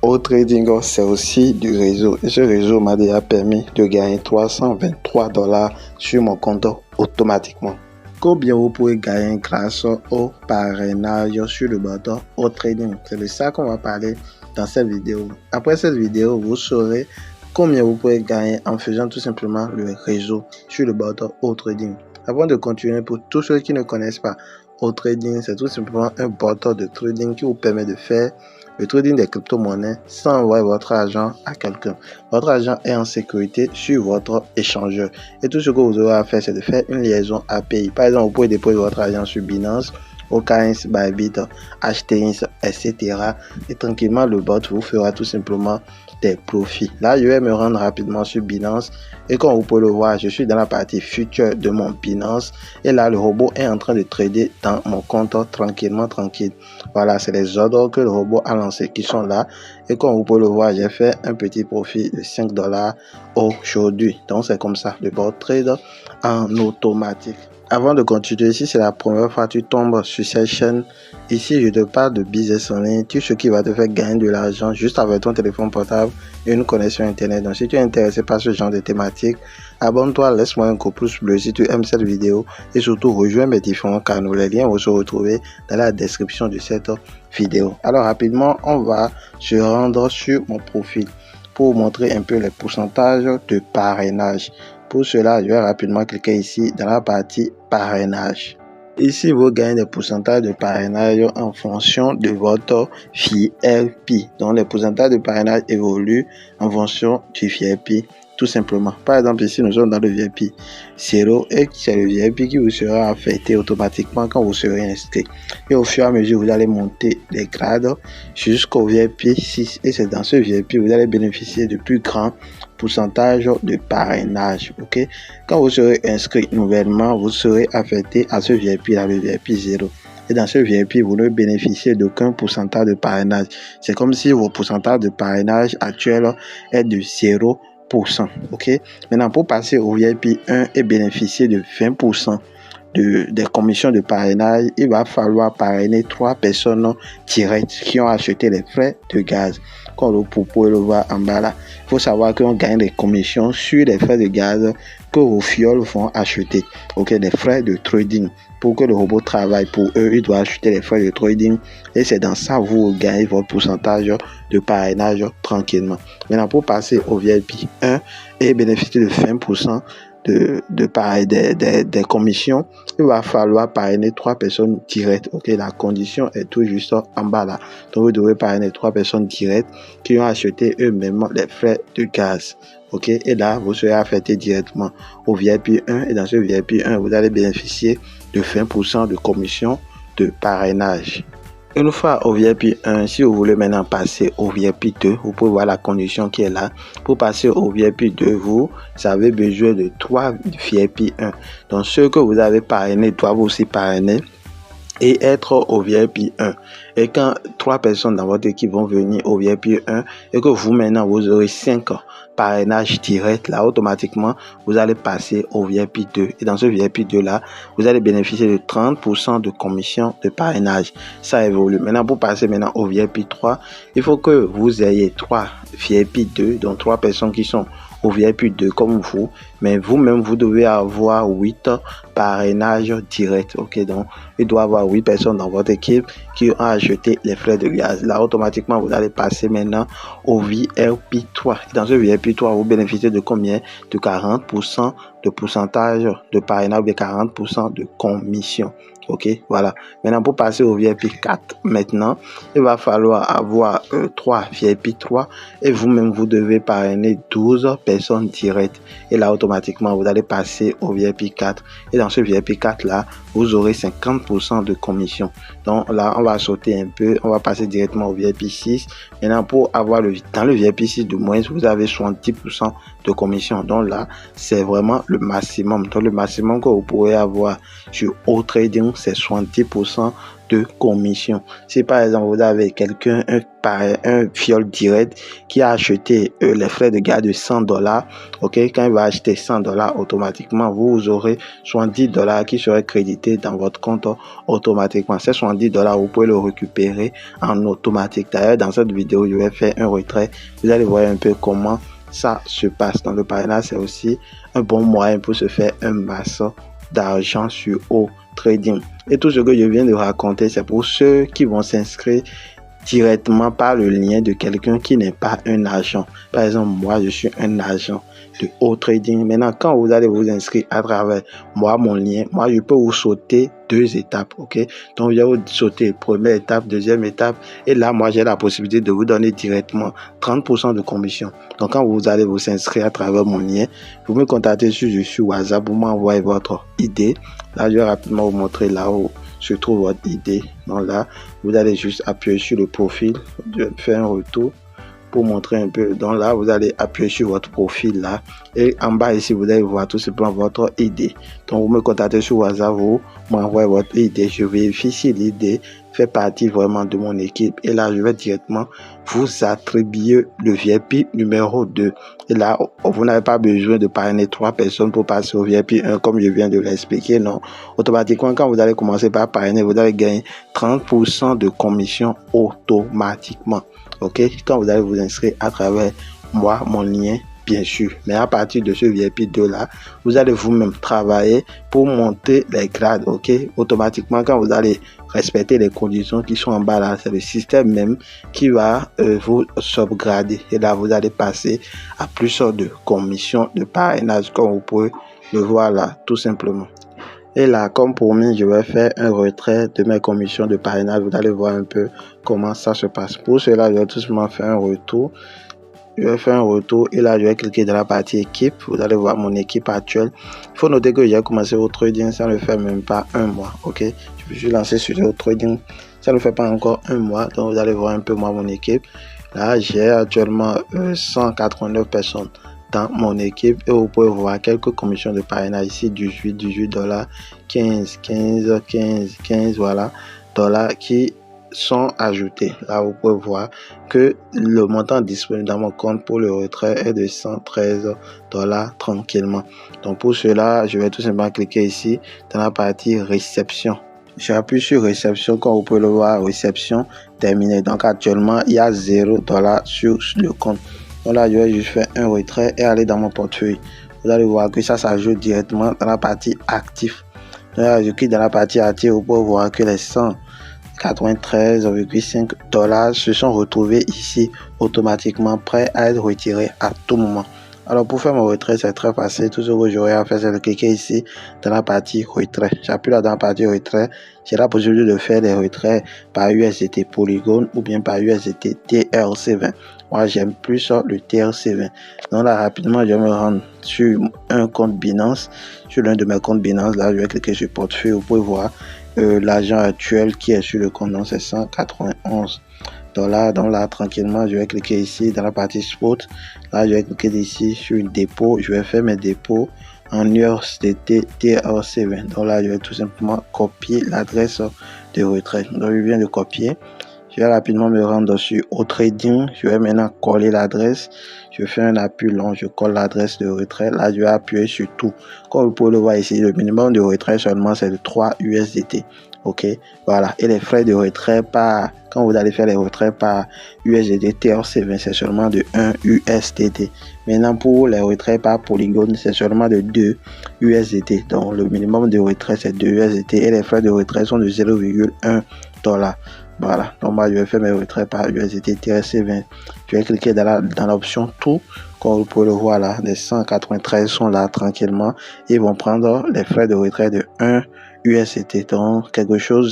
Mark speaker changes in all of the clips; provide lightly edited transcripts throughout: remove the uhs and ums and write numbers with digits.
Speaker 1: Au trading, c'est aussi du réseau. Et ce réseau m'a déjà permis de gagner $323 sur mon compte automatiquement. Combien vous pouvez gagner grâce au parrainage sur le botton au trading? C'est de ça qu'on va parler dans cette vidéo. Après cette vidéo, vous saurez combien vous pouvez gagner en faisant tout simplement le réseau sur le botton au trading. Avant de continuer, pour tous ceux qui ne connaissent pas, au trading, c'est tout simplement un botton de trading qui vous permet de faire le trading des crypto-monnaies sans envoyer votre argent à quelqu'un. Votre argent est en sécurité sur votre échangeur. Et tout ce que vous aurez à faire, c'est de faire une liaison API. Par exemple, vous pouvez déposer votre argent sur Binance, OKX, Bybit, HTX, etc. Et tranquillement, le bot vous fera tout simplement des profits. Là, je vais me rendre rapidement sur Binance. Et comme vous pouvez le voir, je suis dans la partie future de mon Binance. Et là, le robot est en train de trader dans mon compte tranquille. Voilà, c'est les ordres que le robot a lancés qui sont là. Et comme vous pouvez le voir, j'ai fait un petit profit de $5 aujourd'hui. Donc, c'est comme ça, le bot trade en automatique. Avant de continuer, si c'est la première fois que tu tombes sur cette chaîne, ici je te parle de business en ligne, tout ce qui va te faire gagner de l'argent juste avec ton téléphone portable et une connexion internet. Donc si tu es intéressé par ce genre de thématique, abonne-toi, laisse-moi un pouce bleu si tu aimes cette vidéo et surtout rejoins mes différents canaux. Les liens vont se retrouver dans la description de cette vidéo. Alors rapidement, on va se rendre sur mon profil pour vous montrer un peu les pourcentages de parrainage. Pour cela, je vais rapidement cliquer ici dans la partie parrainage. Ici, vous gagnez des pourcentages de parrainage en fonction de votre VIP. Donc, les pourcentages de parrainage évoluent en fonction du VIP, tout simplement. Par exemple, ici, nous sommes dans le VIP 0 et c'est le VIP qui vous sera affecté automatiquement quand vous serez inscrit. Et au fur et à mesure, vous allez monter les grades jusqu'au VIP 6. Et c'est dans ce VIP, vous allez bénéficier de plus grands pourcentage de parrainage. Ok, quand vous serez inscrit nouvellement, vous serez affecté à ce VIP là, le VIP 0. Et dans ce VIP, vous ne bénéficiez d'aucun pourcentage de parrainage. C'est comme si vos pourcentages de parrainage actuels est de 0%. Ok, maintenant pour passer au VIP 1 et bénéficier de 20% des commissions de parrainage, il va falloir parrainer 3 personnes directes qui ont acheté les frais de gaz. Comme vous pouvez le voir en bas là, il faut savoir qu'on gagne des commissions sur les frais de gaz que vos fioles vont acheter. Ok, des frais de trading. Pour que le robot travaille pour eux, il doit acheter les frais de trading et c'est dans ça que vous gagnez votre pourcentage de parrainage tranquillement. Maintenant, pour passer au VIP 1 et bénéficier de 20% des commissions, il va falloir parrainer 3 personnes directes. Ok, la condition est tout juste en bas là. Donc vous devez parrainer 3 personnes directes qui ont acheté eux-mêmes les frais de gaz. Ok, et là vous serez affecté directement au VIP 1 et dans ce VIP 1 vous allez bénéficier de 20% de commission de parrainage. Une fois au VIP 1, si vous voulez maintenant passer au VIP 2, vous pouvez voir la condition qui est là. Pour passer au VIP 2, vous avez besoin de 3 VIP 1. Donc ceux que vous avez parrainés doivent aussi parrainer et être au VIP 1. Et quand 3 personnes dans votre équipe vont venir au VIP 1 et que vous maintenant vous aurez 5 parrainages directs, là automatiquement vous allez passer au VIP 2. Et dans ce VIP 2 là, vous allez bénéficier de 30% de commission de parrainage. Ça évolue. Maintenant pour passer maintenant au VIP 3, il faut que vous ayez 3 VIP 2, donc 3 personnes qui sont au VIP 2 comme vous, mais vous-même vous devez avoir 8 parrainages directs. Ok, donc il doit y avoir 8 personnes dans votre équipe qui ont acheté les frais de gaz. Là automatiquement vous allez passer maintenant au VIP 3. Et dans ce VIP 3 vous bénéficiez de combien? De 40% de pourcentage de parrainage, de 40% de commission. Ok, voilà. Maintenant pour passer au VIP 4, maintenant il va falloir avoir 3 VIP 3 et vous-même vous devez parrainer 12 personnes directes. Et là automatiquement vous allez passer au VIP 4 et dans ce VIP 4 là vous aurez 50% de commission. Donc là on va sauter un peu, on va passer directement au VIP 6. Maintenant pour avoir dans le VIP 6 de moins vous avez 70% de commission. Donc là c'est vraiment le maximum. Donc le maximum que vous pourrez avoir sur au trading c'est 70% de commission. Si par exemple vous avez quelqu'un, un fiole direct qui a acheté les frais de garde de $100, ok, quand il va acheter $100, automatiquement vous aurez $70 qui seraient crédités dans votre compte automatiquement. Ces $70, vous pouvez le récupérer en automatique. D'ailleurs, dans cette vidéo, je vais faire un retrait. Vous allez voir un peu comment ça se passe. Dans le parrainage, c'est aussi un bon moyen pour se faire un masse d'argent sur trading. Et tout ce que je viens de raconter, c'est pour ceux qui vont s'inscrire directement par le lien de quelqu'un qui n'est pas un agent. Par exemple, moi, je suis un agent de trading. Maintenant, quand vous allez vous inscrire à travers mon lien, je peux vous sauter 2 étapes, ok? Donc, je vais vous sauter première étape, deuxième étape, et là, j'ai la possibilité de vous donner directement 30% de commission. Donc, quand vous allez vous inscrire à travers mon lien, vous me contactez sur WhatsApp, vous m'envoyez votre idée. Là, je vais rapidement vous montrer là où se trouve votre idée. Donc là, vous allez juste appuyer sur le profil, je vais faire un retour pour montrer un peu. Donc là, vous allez appuyer sur votre profil là, et en bas ici, vous allez voir tout simplement votre idée. Donc vous me contactez sur WhatsApp, vous m'envoyez votre idée, je vérifie si l'idée fait partie vraiment de mon équipe, et là je vais directement vous attribuer le VIP numéro 2. Et là, vous n'avez pas besoin de parrainer 3 personnes pour passer au VIP 1 comme je viens de l'expliquer. Non, automatiquement, quand vous allez commencer par parrainer, vous allez gagner 30% de commission automatiquement. Ok, quand vous allez vous inscrire à travers mon lien, bien sûr. Mais à partir de ce VIP 2 là, vous allez vous-même travailler pour monter les grades. Ok, automatiquement, quand vous allez respecter les conditions qui sont en bas là, c'est le système même qui va vous upgrader. Et là, vous allez passer à plus de commissions de parrainage, comme vous pouvez le voir là, tout simplement. Et là, comme promis, je vais faire un retrait de mes commissions de parrainage. Vous allez voir un peu comment ça se passe. Pour cela, je vais tout simplement faire un retour. Je vais faire un retour et là, je vais cliquer dans la partie équipe. Vous allez voir mon équipe actuelle. Il faut noter que j'ai commencé au trading, ça ne fait même pas un mois. Ok, je me suis lancé sur le trading, ça ne fait pas encore un mois. Donc, vous allez voir un peu mon équipe. Là, j'ai actuellement 189 personnes dans mon équipe, et vous pouvez voir quelques commissions de parrainage ici, 18 $, 15, voilà, dollars qui sont ajoutés. Là, vous pouvez voir que le montant disponible dans mon compte pour le retrait est de 113 $ tranquillement. Donc pour cela, je vais tout simplement cliquer ici dans la partie réception. J'appuie sur réception, comme vous pouvez le voir, réception terminée. Donc actuellement, il y a 0 $ sur le compte. Donc là, je vais juste faire un retrait et aller dans mon portefeuille. Vous allez voir que ça s'ajoute directement dans la partie actif. Donc là, je clique dans la partie actif, vous pouvez voir que les 193,5 $ se sont retrouvés ici automatiquement, prêts à être retirés à tout moment. Alors pour faire mon retrait, c'est très facile. Tout ce que j'aurai à faire, c'est de cliquer ici dans la partie retrait. J'appuie là dans la partie retrait. J'ai la possibilité de faire des retraits par USDT Polygon ou bien par USDT TRC20. Moi, j'aime plus le TRC20. Donc là, rapidement, je vais me rendre sur un compte Binance. Sur l'un de mes comptes Binance, là, je vais cliquer sur portefeuille. Vous pouvez voir l'argent actuel qui est sur le compte. Donc, c'est 191 $. Donc là, tranquillement, je vais cliquer ici dans la partie spot. Là, je vais cliquer ici sur dépôt. Je vais faire mes dépôts en USDT TRC20. Donc là, je vais tout simplement copier l'adresse de retrait. Donc, je viens de copier. Je vais rapidement me rendre sur au trading. Je vais maintenant coller l'adresse. Je fais un appui long. Je colle l'adresse de retrait. Là, je vais appuyer sur tout. Comme vous pouvez le voir ici, le minimum de retrait seulement, c'est de 3 USDT. Ok, voilà. Et les frais de retrait quand vous allez faire les retraits par USDT TRC20, c'est seulement de 1 USDT. Maintenant, pour les retraits par Polygon, c'est seulement de 2 USDT. Donc, le minimum de retrait, c'est 2 USDT et les frais de retrait sont de 0,1 $. Voilà, donc moi je vais faire mes retraits par USDT TRC20. Je vais cliquer dans l'option tout. Comme vous pouvez le voir là, les 193 sont là tranquillement. Ils vont prendre les frais de retrait de 1 USDT. Donc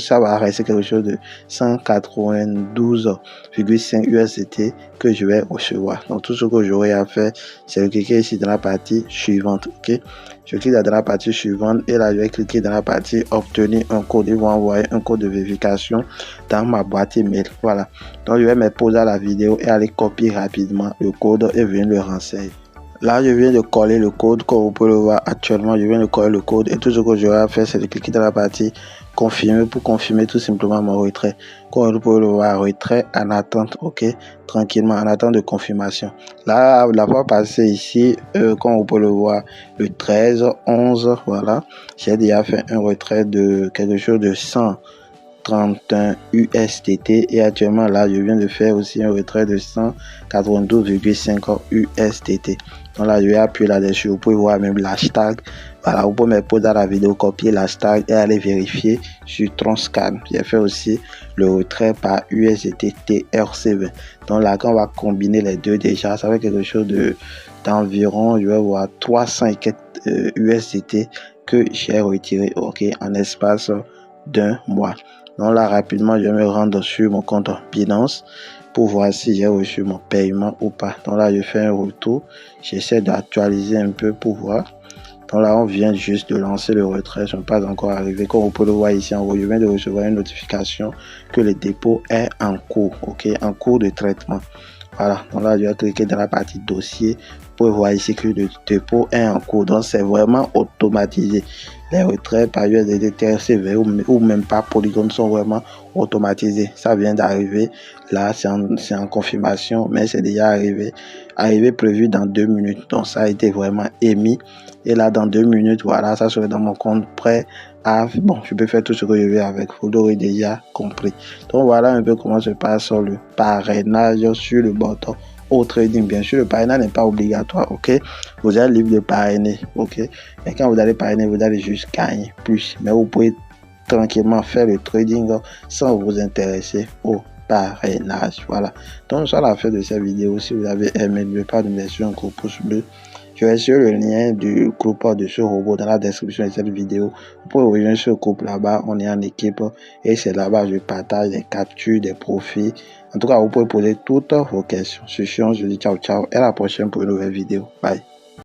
Speaker 1: ça va rester quelque chose de 192,5 USDT que je vais recevoir. Donc tout ce que j'aurai à faire, c'est de cliquer ici dans la partie suivante. Ok, je clique dans la partie suivante et là je vais cliquer dans la partie obtenir un code. Ils vont envoyer un code de vérification dans ma boîte email. Voilà, donc je vais me poser à la vidéo et aller copier rapidement le code et venir le renseigner. Là, je viens de coller le code, comme vous pouvez le voir actuellement, je viens de coller le code et tout ce que j'aurai à faire, c'est de cliquer dans la partie confirmer pour confirmer tout simplement mon retrait. Comme vous pouvez le voir, retrait en attente, ok, tranquillement, en attente de confirmation. Là, la fois passée ici, comme vous pouvez le voir, le 13/11, voilà, j'ai déjà fait un retrait de quelque chose de 131 USDT et actuellement là je viens de faire aussi un retrait de 192,5 USDT. Donc là je vais appuyer là-dessus, vous pouvez voir même l'hashtag, voilà, vous pouvez me poser dans la vidéo, copier l'hashtag et aller vérifier sur Tronscan. J'ai fait aussi le retrait par USDT TRC20. Donc là quand on va combiner les deux, déjà ça fait quelque chose d'environ, je vais voir 300 et quelques USDT que j'ai retiré, ok, en espace d'un mois. Donc là rapidement je vais me rendre sur mon compte Binance pour voir si j'ai reçu mon paiement ou pas. Donc là je fais un retour, j'essaie d'actualiser un peu pour voir. Donc là on vient juste de lancer le retrait, je ne suis pas encore arrivé. Comme vous pouvez le voir ici en haut, je viens de recevoir une notification que le dépôt est en cours, ok, en cours de traitement. Voilà, donc là je vais cliquer dans la partie dossier pour voir ici que le dépôt est en cours. Donc c'est vraiment automatisé. Les retraits par USDT TRC20 ou même pas Polygon sont vraiment automatisés. Ça vient d'arriver. Là c'est en confirmation, mais c'est déjà arrivé prévu dans 2 minutes. Donc ça a été vraiment émis. Et là dans 2 minutes, voilà, ça serait dans mon compte prêt à, bon, je peux faire tout ce que je veux avec. Vous l'aurez déjà compris. Donc voilà un peu comment se passe le parrainage sur le botton au trading. Bien sûr, le parrainage n'est pas obligatoire, ok. Vous êtes libre de parrainer, ok. Et quand vous allez parrainer, vous allez juste gagner plus. Mais vous pouvez tranquillement faire le trading sans vous intéresser au parrainage. Voilà. Donc, c'est la fin de cette vidéo. Si vous avez aimé, n'oubliez pas de me laisser un gros pouce bleu. Je vais sur le lien du groupe de ce robot dans la description de cette vidéo. Vous pouvez rejoindre ce groupe là-bas. On est en équipe et c'est là-bas que je partage des captures, des profits. En tout cas, vous pouvez poser toutes vos questions. Sur ce, je dis ciao ciao et à la prochaine pour une nouvelle vidéo. Bye.